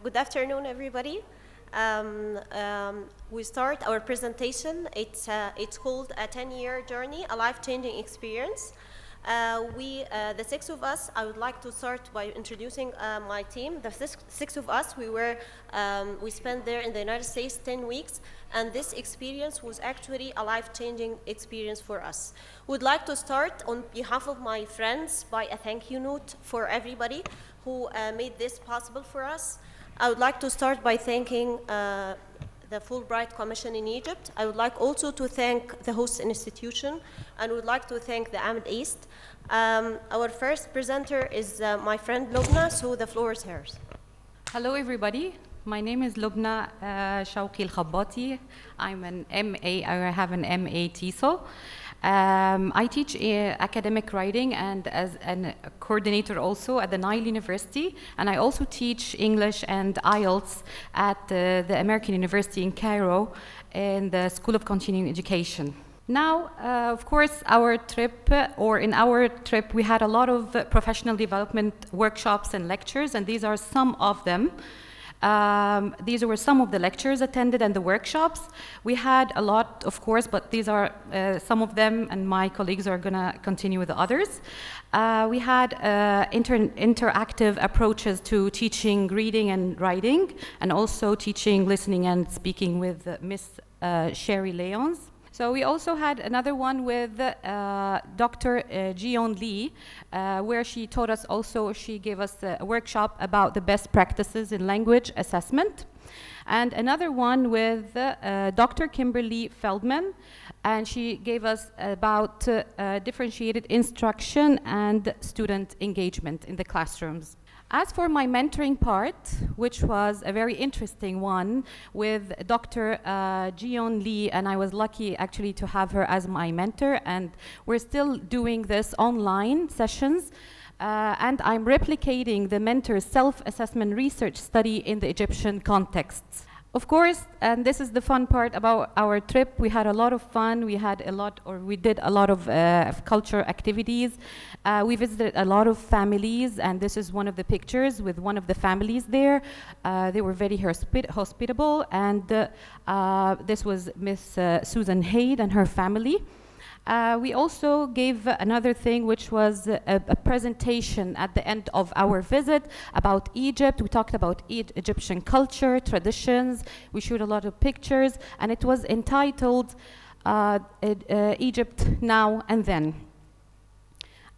Good afternoon, everybody. We start our presentation. It's called a 10-year journey, a life-changing experience. The six of us, I would like to start by introducing my team. The six of us, we spent there in the United States 10 weeks, and this experience was actually a life-changing experience for us. Would like to start on behalf of my friends by a thank you note for everybody who made this possible for us. I would like to start by thanking the Fulbright Commission in Egypt. I would like also to thank the host institution, and would like to thank the Ahmed East. Our first presenter is my friend Lobna, so the floor is hers. Hello, everybody. My name is Lobna Shawky Elkhabaty. I'm an MA, I have an MA TESOL. I teach academic writing and as a coordinator also at the Nile University, and I also teach English and IELTS at the American University in Cairo in the School of Continuing Education. Now, of course, in our trip, we had a lot of professional development workshops and lectures, and these are some of them. These were some of the lectures attended and the workshops. We had a lot, of course, but these are some of them, and my colleagues are going to continue with the others. We had interactive approaches to teaching reading and writing, and also teaching listening and speaking with Miss Sherry Leons. So we also had another one with Dr. Jion Lee, where she taught us also, she gave us a workshop about the best practices in language assessment. And another one with Dr. Kimberly Feldman, and she gave us about differentiated instruction and student engagement in the classrooms. As for my mentoring part, which was a very interesting one with Dr. Jion Lee, and I was lucky actually to have her as my mentor, and we're still doing this online sessions, and I'm replicating the mentor's self-assessment research study in the Egyptian context. Of course, and this is the fun part about our trip, we had a lot of fun, we did a lot of culture activities. We visited a lot of families, and this is one of the pictures with one of the families there. They were very hospitable, and this was Miss Susan Haid and her family. We also gave another thing, which was a presentation at the end of our visit about Egypt. We talked about Egyptian culture, traditions. We showed a lot of pictures, and it was entitled Egypt Now and Then.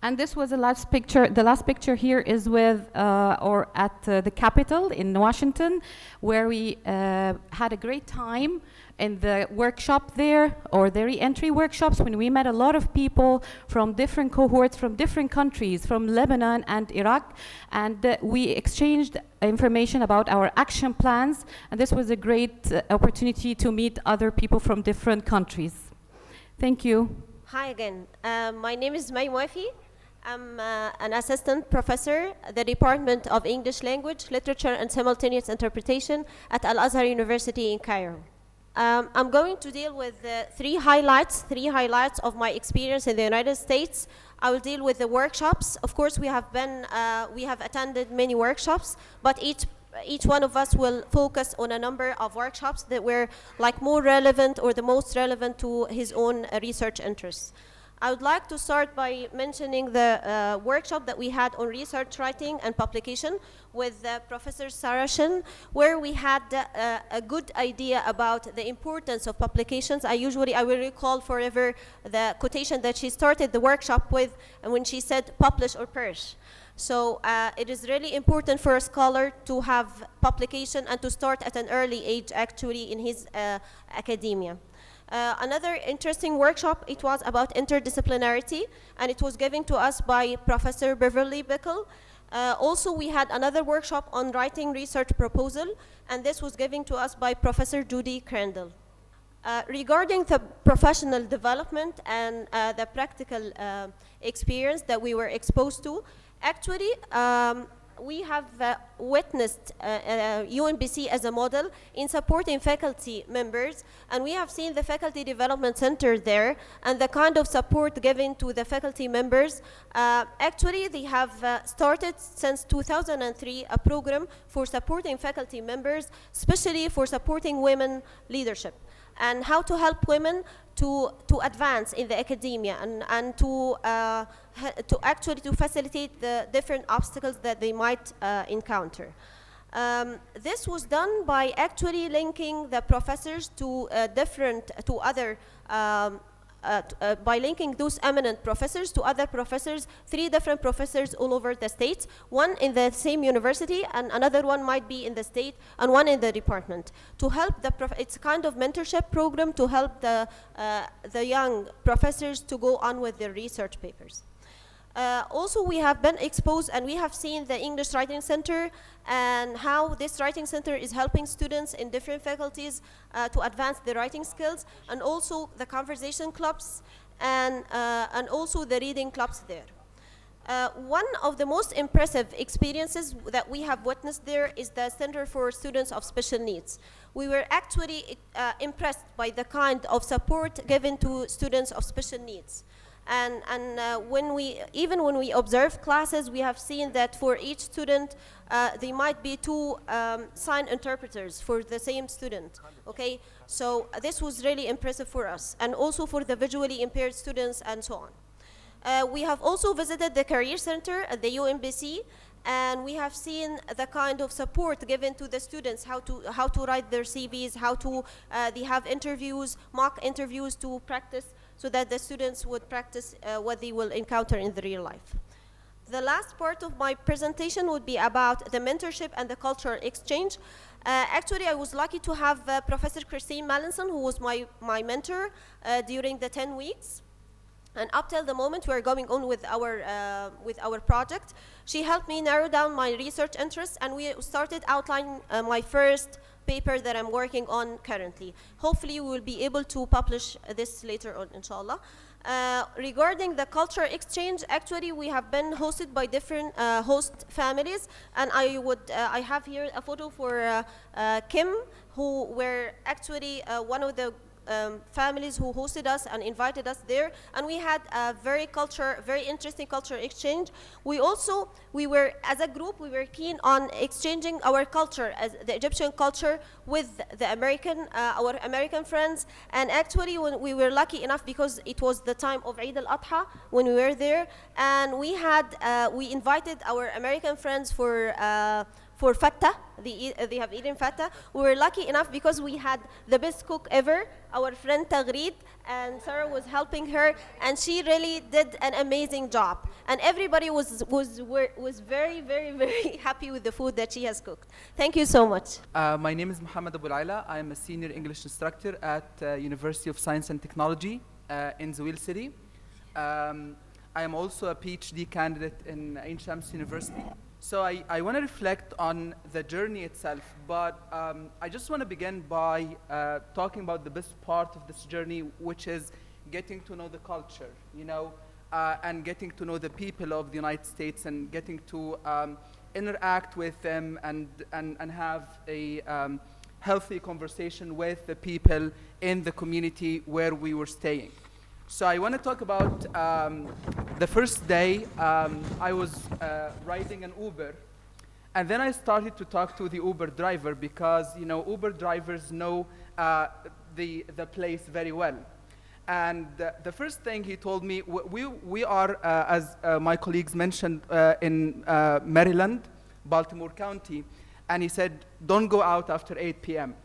And this was the last picture. The last picture here is with, at the Capitol in Washington, where we had a great time in the workshop there, or the re-entry workshops, when we met a lot of people from different cohorts, from different countries, from Lebanon and Iraq, and we exchanged information about our action plans, and this was a great opportunity to meet other people from different countries. Thank you. Hi again. My name is Mowafy. I'm an assistant professor at the Department of English Language, Literature, and Simultaneous Interpretation at Al-Azhar University in Cairo. I'm going to deal with three highlights of my experience in the United States. I will deal with the workshops. Of course, we have attended many workshops, but each one of us will focus on a number of workshops that were more relevant or the most relevant to his own research interests. I would like to start by mentioning the workshop that we had on research writing and publication with Professor Sara Sayid, where we had a good idea about the importance of publications. I will recall forever the quotation that she started the workshop with, and when she said publish or perish. So it is really important for a scholar to have publication and to start at an early age actually in his academia. Another interesting workshop, it was about interdisciplinarity, and it was given to us by Professor Beverly Bickle. Also, we had another workshop on writing research proposal, and this was given to us by Professor Judy Crandall. Regarding the professional development and the practical experience that we were exposed to, actually, we have witnessed UNBC as a model in supporting faculty members, and we have seen the Faculty Development Center there and the kind of support given to the faculty members. Actually, they have started since 2003 a program for supporting faculty members, especially for supporting women leadership and how to help women to advance in the academia and to actually to facilitate the different obstacles that they might encounter. This was done by actually linking the professors to other by linking those eminent professors to other professors, 3 different professors all over the state, one in the same university and another one might be in the state and one in the department, to help it's a kind of mentorship program to help the young professors to go on with their research papers. Also, we have been exposed and we have seen the English Writing Center and how this writing center is helping students in different faculties to advance their writing skills, and also the conversation clubs and also the reading clubs there. One of the most impressive experiences that we have witnessed there is the Center for Students of Special Needs. We were actually impressed by the kind of support given to students of special needs. And when we observe classes, we have seen that for each student, there might be 2 sign interpreters for the same student. Okay, so this was really impressive for us, and also for the visually impaired students and so on. We have also visited the Career Center at the UNBC, and we have seen the kind of support given to the students, how to write their CVs, how to they have interviews, mock interviews to practice, so that the students would practice what they will encounter in the real life. The last part of my presentation would be about the mentorship and the cultural exchange. Actually, I was lucky to have Professor Christine Mallinson, who was my mentor during the 10 weeks. And up till the moment we're going on with our project, she helped me narrow down my research interests, and we started outlining my first paper that I'm working on currently. Hopefully we will be able to publish this later on, inshallah. Regarding the culture exchange, actually we have been hosted by different host families, and I have here a photo for Kim, who were actually one of the families who hosted us and invited us there, and we had a very interesting culture exchange. We were, as a group, we were keen on exchanging our culture, as the Egyptian culture, with the our American friends. And actually, when we were lucky enough, because it was the time of Eid al-Adha when we were there, and we invited our American friends for Fattah. They have eaten Fattah. We were lucky enough because we had the best cook ever, our friend Taghrid, and Sara was helping her, and she really did an amazing job. And everybody was very, very, very happy with the food that she has cooked. Thank you so much. My name is Mohamed Aboulela. I am a senior English instructor at University of Science and Technology in Zewail city. I am also a PhD candidate in Ain Shams University. So I want to reflect on the journey itself, but I just want to begin by talking about the best part of this journey, which is getting to know the culture, and getting to know the people of the United States, and getting to interact with them and have a healthy conversation with the people in the community where we were staying. So I want to talk about the first day. I was riding an Uber, and then I started to talk to the Uber driver, because Uber drivers know the place very well. And the first thing he told me, we are, as my colleagues mentioned, in Maryland, Baltimore County, and he said, don't go out after 8 p.m.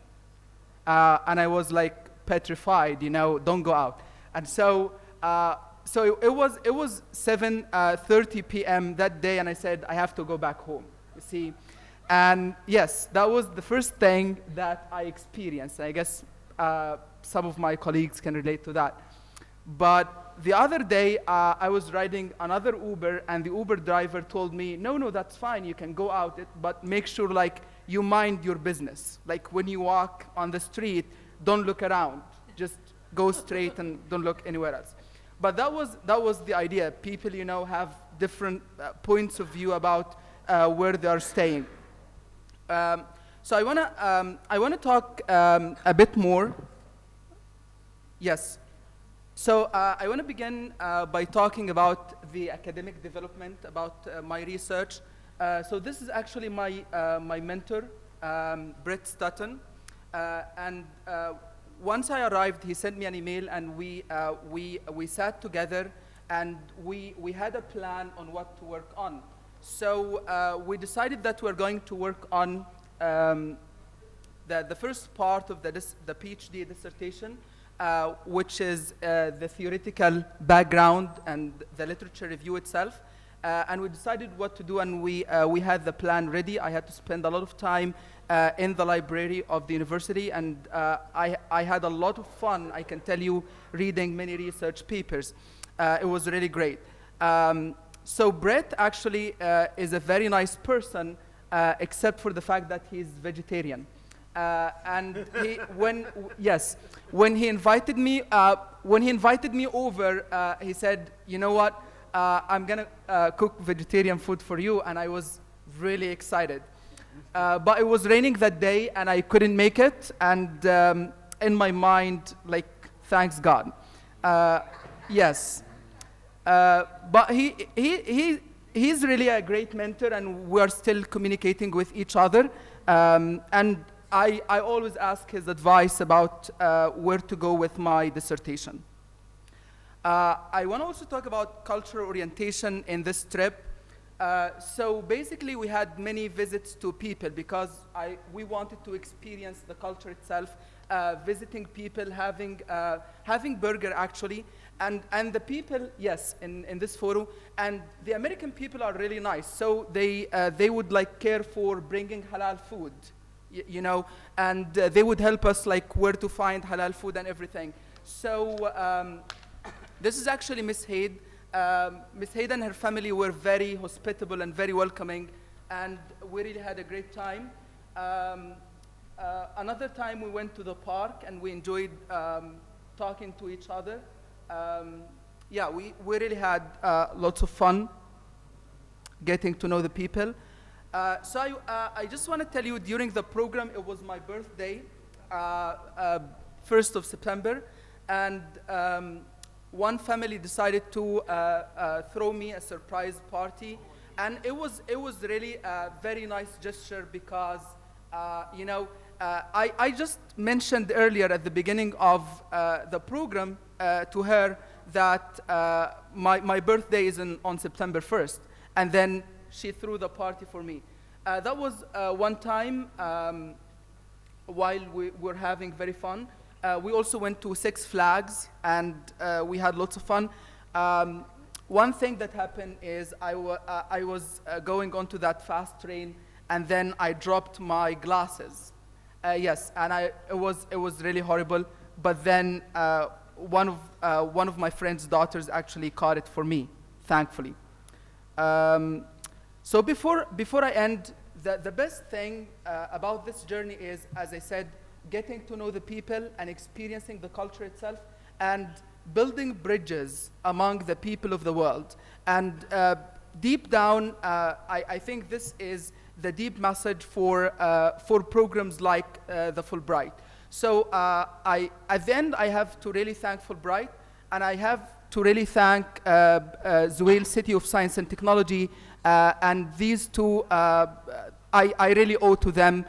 And I was like petrified, don't go out. And so it was 7:30 p.m. that day, and I said, I have to go back home, you see. And yes, that was the first thing that I experienced. I guess some of my colleagues can relate to that. But the other day, I was riding another Uber, and the Uber driver told me, no, that's fine, you can go out, but make sure you mind your business. Like when you walk on the street, don't look around, just go straight and don't look anywhere else. But that was the idea. People, have different points of view about where they are staying. So I wanna talk a bit more. Yes. So I want to begin by talking about the academic development, about my research. So this is actually my mentor, Brett Stutton. And once I arrived, he sent me an email, and we sat together, and we had a plan on what to work on. So we decided that we're going to work on the first part of the PhD dissertation, which is the theoretical background and the literature review itself. And we decided what to do, and we had the plan ready. I had to spend a lot of time in the library of the university, and I had a lot of fun, I can tell you, reading many research papers. It was really great. So Brett actually is a very nice person, except for the fact that he's vegetarian. And when he invited me over, he said, "You know what? I'm gonna cook vegetarian food for you," and I was really excited. But it was raining that day, and I couldn't make it. And in my mind, like, thanks God. Yes. But he's really a great mentor, and we are still communicating with each other. And I always ask his advice about where to go with my dissertation. I want to also talk about cultural orientation in this trip. So basically, we had many visits to people because we wanted to experience the culture itself, visiting people, having burger actually, and the people, yes, in this photo, and the American people are really nice. So they would like care for bringing halal food, you know, and they would help us like where to find halal food and everything. So this is actually Miss Haid. Miss Haid and her family were very hospitable and very welcoming, and we really had a great time. Another time we went to the park, and we enjoyed talking to each other. Yeah, we really had lots of fun getting to know the people. So I just want to tell you, during the program, it was my birthday, 1st of September, and one family decided to throw me a surprise party, and it was really a very nice gesture because you know, I just mentioned earlier at the beginning of the program to her that my birthday is on September 1st, and then she threw the party for me. That was one time while we were having very fun. We also went to Six Flags, and we had lots of fun. One thing that happened is I was going onto that fast train, and then I dropped my glasses. Yes, and it was really horrible. But then one of my friend's daughters actually caught it for me, thankfully. So before I end, the best thing about this journey is, as I said, getting to know the people and experiencing the culture itself, and building bridges among the people of the world. And deep down, I think this is the deep message for programs like the Fulbright. So at the end, I have to really thank Fulbright, and I have to really thank Zewail City of Science and Technology, and these two, I really owe to them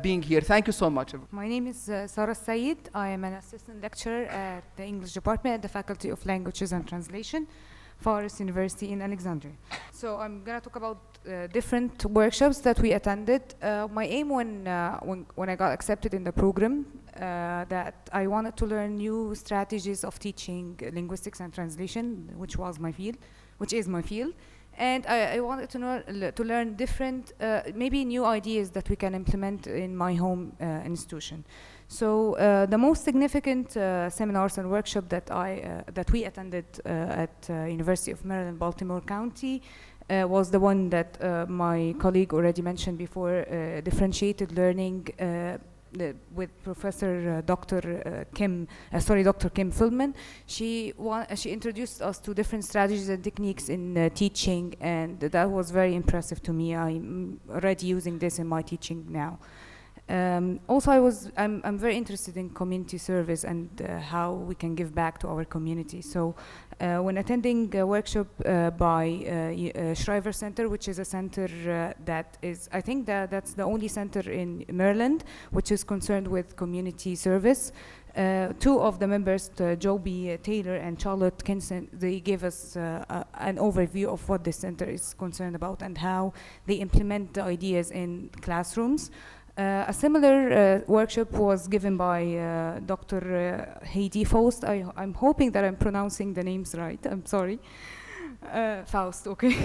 being here. Thank you so much. My name is Sara Sayid. I am an assistant lecturer at the English department at the Faculty of Languages and Translation, Pharos University in Alexandria. So I'm going to talk about different workshops that we attended. My aim when I got accepted in the program, that I wanted to learn new strategies of teaching linguistics and translation, which is my field. And I wanted to learn different, maybe new ideas that we can implement in my home institution. So the most significant seminars and workshops that we attended at University of Maryland, Baltimore County, was the one that my colleague already mentioned before, differentiated learning, with Professor Dr. Kim Feldman. She introduced us to different strategies and techniques in teaching, and that was very impressive to me. I'm already using this in my teaching now. Also, I'm very interested in community service and how we can give back to our community. So when attending a workshop by Shriver Center, which is a center that is, I think that's the only center in Maryland which is concerned with community service. Two of the members, Joby Taylor and Charlotte Kinson, they gave us an overview of what this center is concerned about and how they implement the ideas in classrooms. A similar workshop was given by Dr. Heidi Faust. I'm hoping that I'm pronouncing the names right. I'm sorry. Faust, okay.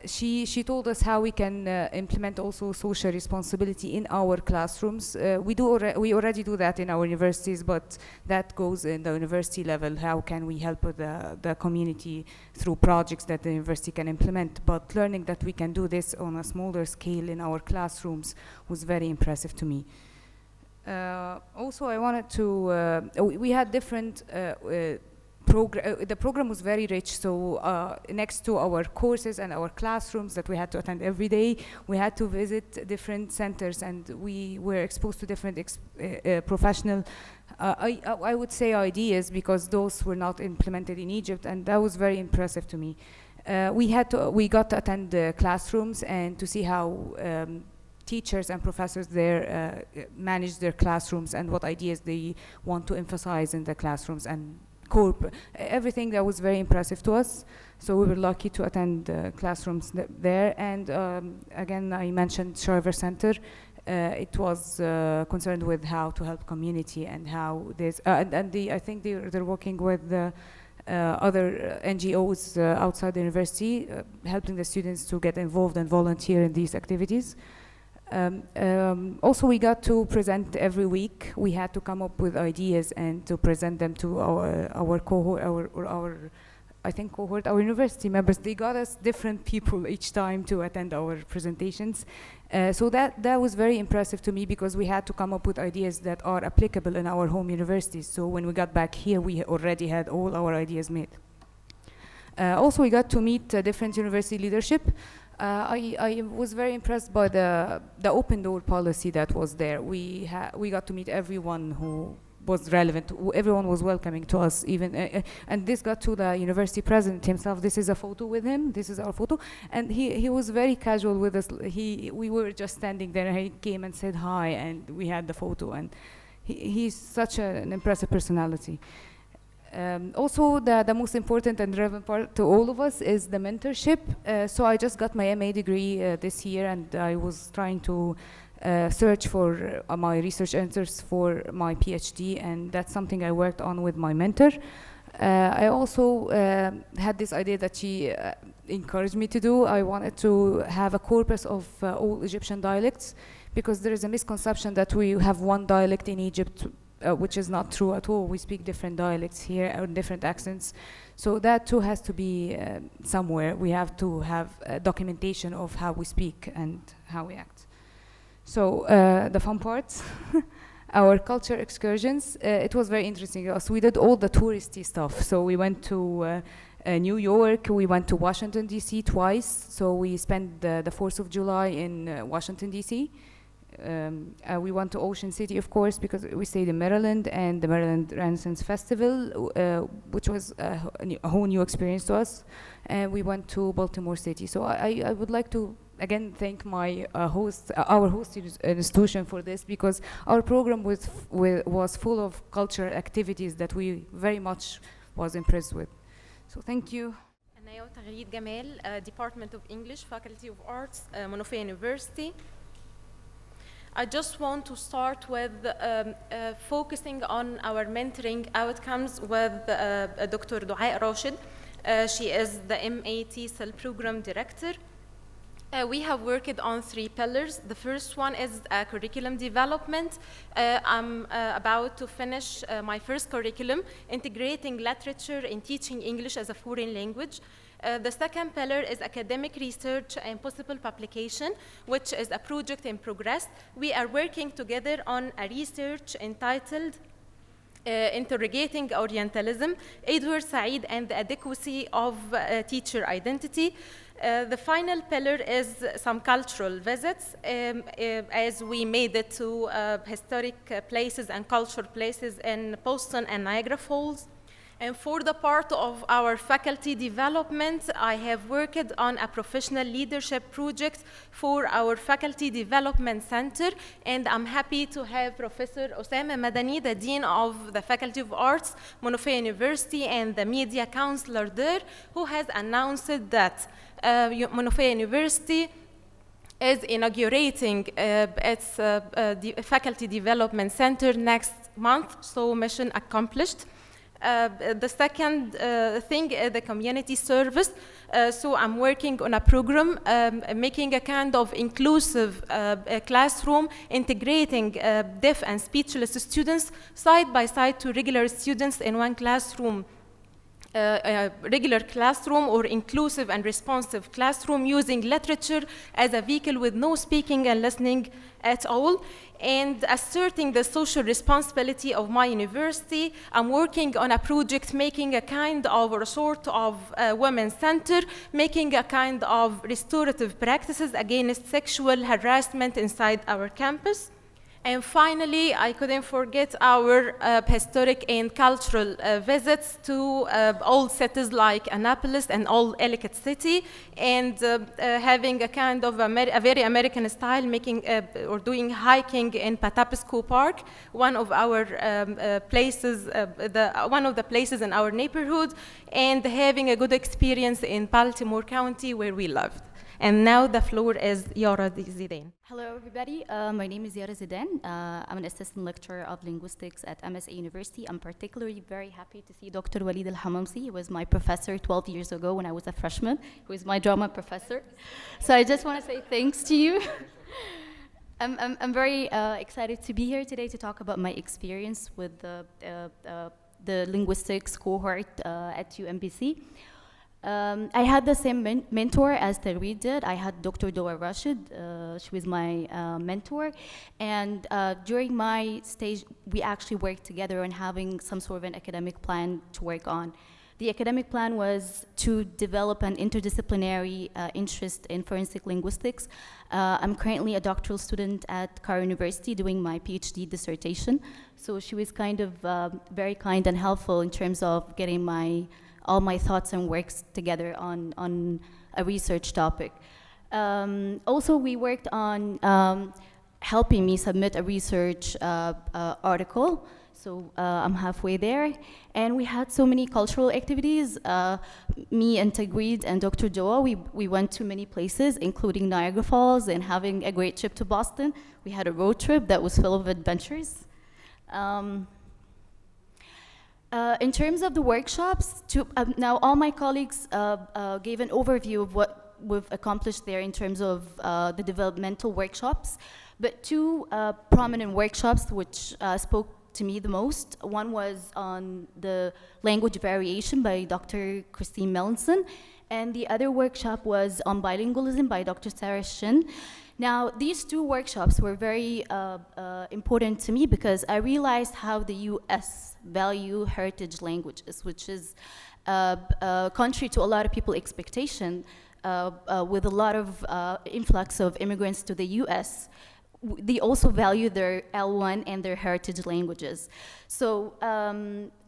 She told us how we can implement also social responsibility in our classrooms. We already do that in our universities, but that goes in the university level. How can we help the community through projects that the university can implement? But learning that we can do this on a smaller scale in our classrooms was very impressive to me. Also, I wanted to, we had different the program was very rich, so next to our courses and our classrooms that we had to attend every day, we had to visit different centers, and we were exposed to different professional, I would say, ideas, because those were not implemented in Egypt, and that was very impressive to me. We got to attend the classrooms and to see how teachers and professors there manage their classrooms and what ideas they want to emphasize in the classrooms, and everything that was very impressive to us. So we were lucky to attend classrooms there. And again, I mentioned Shriver Center. It was concerned with how to help community and how this, I think they're working with other NGOs outside the university, helping the students to get involved and volunteer in these activities. Also, we got to present every week. We had to come up with ideas and to present them to our cohort, our university members. They got us different people each time to attend our presentations. So that was very impressive to me, because we had to come up with ideas that are applicable in our home universities. So when we got back here, we already had all our ideas made. Also, we got to meet different university leadership. I was very impressed by the open door policy that was there. We got to meet everyone who was relevant. Everyone was welcoming to us, even and this got to the university president himself. This is a photo with him. This is our photo, and he was very casual with us. We were just standing there, and he came and said hi, and we had the photo. And he's such an impressive personality. Also, the most important and relevant part to all of us is the mentorship. So I just got my MA degree this year, and I was trying to search for my research answers for my PhD, and that's something I worked on with my mentor. I also had this idea that she encouraged me to do. I wanted to have a corpus of all Egyptian dialects, because there is a misconception that we have one dialect in Egypt, which is not true at all. We speak different dialects here or different accents. So that too has to be somewhere. We have to have documentation of how we speak and how we act. So the fun parts, our culture excursions, it was very interesting. So we did all the touristy stuff. So we went to New York, we went to Washington, D.C. twice. So we spent the 4th of July in Washington, D.C. We went to Ocean City, of course, because we stayed in Maryland, and the Maryland Renaissance Festival, which was a whole new experience to us. And we went to Baltimore City. So I would like to again thank my our host institution for this, because our program was full of cultural activities that we very much was impressed with. So thank you. Taghrid Gamal, Department of English, Faculty of Arts, Menoufia University. I just want to start with focusing on our mentoring outcomes with Dr. Dorothea Rauchen. She is the MA TEFL Program Director. We have worked on 3 pillars. The first one is curriculum development. I'm about to finish my first curriculum, integrating literature in teaching English as a foreign language. The second pillar is academic research and possible publication, which is a project in progress. We are working together on a research entitled Interrogating Orientalism, Edward Said and the Adequacy of Teacher Identity. The final pillar is some cultural visits, as we made it to historic places and cultural places in Boston and Niagara Falls. And for the part of our faculty development, I have worked on a professional leadership project for our faculty development center, and I'm happy to have Professor Osama Madani, the Dean of the Faculty of Arts, Menoufia University, and the media counselor there, who has announced that Menoufia University is inaugurating its faculty development center next month, so mission accomplished. The second thing is the community service. So I'm working on a program making a kind of inclusive classroom, integrating deaf and speechless students side by side to regular students in one classroom. Regular classroom or inclusive and responsive classroom, using literature as a vehicle with no speaking and listening at all, and asserting the social responsibility of my university. I'm working on a project making a kind of or sort of women's center, making a kind of restorative practices against sexual harassment inside our campus. And finally, I couldn't forget our historic and cultural visits to old cities like Annapolis and old Elkhabaty city, and having a kind of a very American style, making or doing hiking in Patapsco Park, one of our places, one of the places in our neighborhood, and having a good experience in Baltimore County where we lived. And now the floor is Yara Zidan. Hello, everybody. My name is Yara Zidan. I'm an assistant lecturer of linguistics at MSA University. I'm particularly very happy to see Dr. Walid ElHamam. He was my professor 12 years ago when I was a freshman. He was my drama professor. So I just want to say thanks to you. I'm very excited to be here today to talk about my experience with the linguistics cohort at UMBC. I had the same mentor as Taghrid did. I had Dr. Dorothea Rauchen. She was my mentor. And during my stage, we actually worked together on having some sort of an academic plan to work on. The academic plan was to develop an interdisciplinary interest in forensic linguistics. I'm currently a doctoral student at Cairo University doing my PhD dissertation. So she was kind of very kind and helpful in terms of getting all my thoughts and works together on a research topic. Also, we worked on helping me submit a research article. So I'm halfway there. And we had so many cultural activities. Me and Taghrid and Dr. Joa, we went to many places, including Niagara Falls and having a great trip to Boston. We had a road trip that was full of adventures. In terms of the workshops, now all my colleagues gave an overview of what we've accomplished there in terms of the developmental workshops, but 2 prominent workshops which spoke to me the most. One was on the language variation by Dr. Christine Melanson, and the other workshop was on bilingualism by Dr. Sara Sayid. Now, these 2 workshops were very important to me because I realized how the US value heritage languages, which is contrary to a lot of people's expectation, with a lot of influx of immigrants to the US. They also value their L1 and their heritage languages. So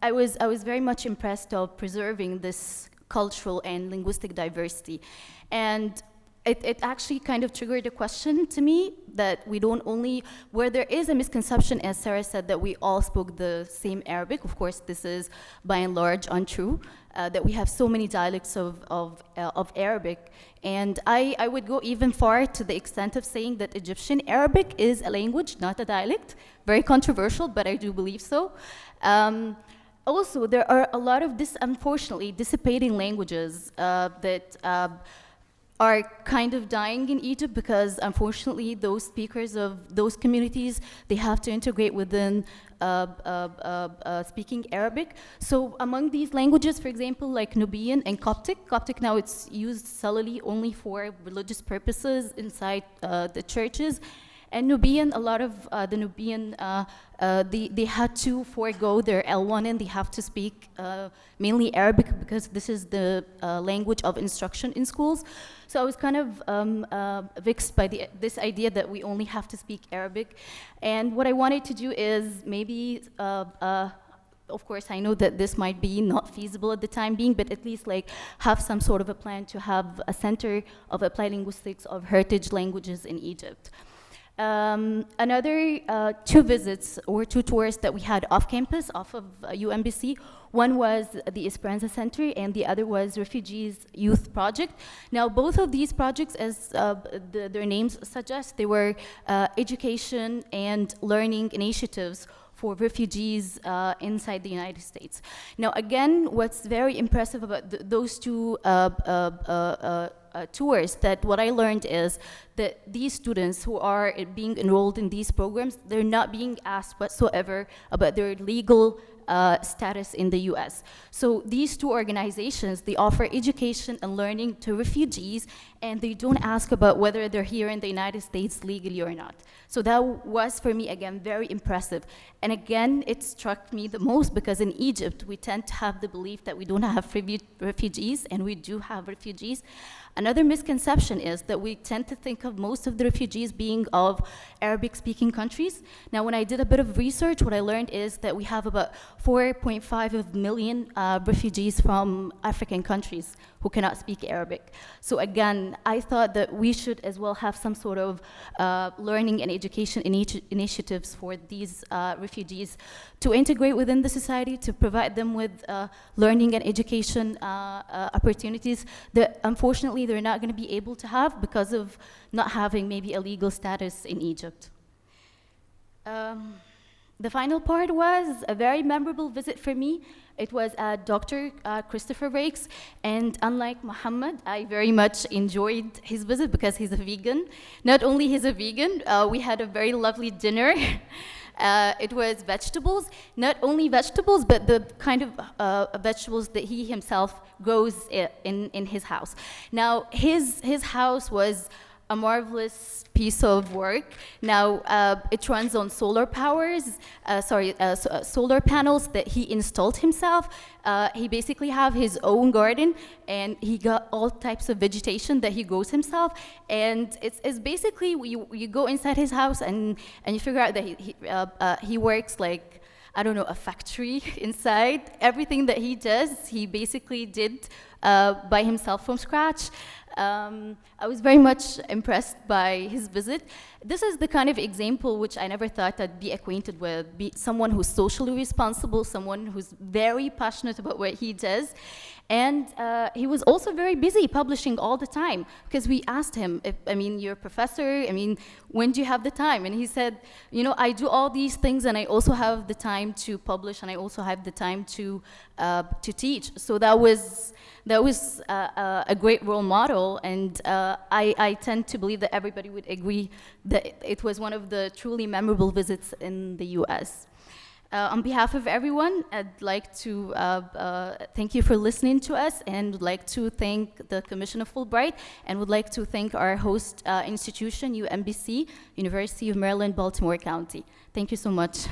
I was very much impressed of preserving this cultural and linguistic diversity. And it actually kind of triggered a question to me that we don't only, where there is a misconception, as Sarah said, that we all spoke the same Arabic. Of course, this is by and large untrue, that we have so many dialects of Arabic. And I would go even far to the extent of saying that Egyptian Arabic is a language, not a dialect. Very controversial, but I do believe so. Also, there are a lot of, unfortunately, dissipating languages that are kind of dying in Egypt because unfortunately those speakers of those communities, they have to integrate within speaking Arabic. So among these languages, for example, like Nubian and Coptic now it's used solely only for religious purposes inside the churches. And Nubian, a lot of the Nubian, they had to forego their L1 and they have to speak mainly Arabic because this is the language of instruction in schools. So I was kind of vexed by this idea that we only have to speak Arabic. And what I wanted to do is maybe, of course, I know that this might be not feasible at the time being, but at least like have some sort of a plan to have a center of applied linguistics of heritage languages in Egypt. Another 2 visits or 2 tours that we had off campus, off of UMBC, one was the Esperanza Center and the other was Refugees Youth Project. Now both of these projects, as their names suggest, they were education and learning initiatives for refugees inside the United States. Now again, what's very impressive about those 2 tours, that what I learned is that these students who are being enrolled in these programs, they're not being asked whatsoever about their legal status in the US. So these 2 organizations, they offer education and learning to refugees, and they don't ask about whether they're here in the United States legally or not. So that was, for me, again, very impressive. And again, it struck me the most because in Egypt, we tend to have the belief that we don't have refugees, and we do have refugees. Another misconception is that we tend to think of most of the refugees being of Arabic-speaking countries. Now, when I did a bit of research, what I learned is that we have about 4.5 million refugees from African countries who cannot speak Arabic. So again, I thought that we should as well have some sort of learning and education initiatives for these refugees to integrate within the society, to provide them with learning and education opportunities that unfortunately they're not going to be able to have because of not having maybe a legal status in Egypt. The final part was a very memorable visit for me. It was Dr. Christopher Rakes, and unlike Mohamed, I very much enjoyed his visit because he's a vegan. Not only he's a vegan, we had a very lovely dinner. It was vegetables, not only vegetables, but the kind of vegetables that he himself grows in his house. Now, his house was a marvelous piece of work. Now, it runs on solar solar panels that he installed himself. He basically have his own garden, and he got all types of vegetation that he grows himself. And it's basically, you go inside his house and you figure out that he works like, I don't know, a factory inside. Everything that he does, he basically did by himself from scratch. I was very much impressed by his visit. This is the kind of example which I never thought I'd be acquainted with, be someone who's socially responsible, someone who's very passionate about what he does. And he was also very busy publishing all the time, because we asked him, you're a professor, when do you have the time? And he said, I do all these things, and I also have the time to publish, and I also have the time to teach. So that was a great role model, and I tend to believe that everybody would agree that it was one of the truly memorable visits in the US. On behalf of everyone, I'd like to thank you for listening to us, and would like to thank the Commission of Fulbright, and would like to thank our host institution, UMBC, University of Maryland, Baltimore County. Thank you so much.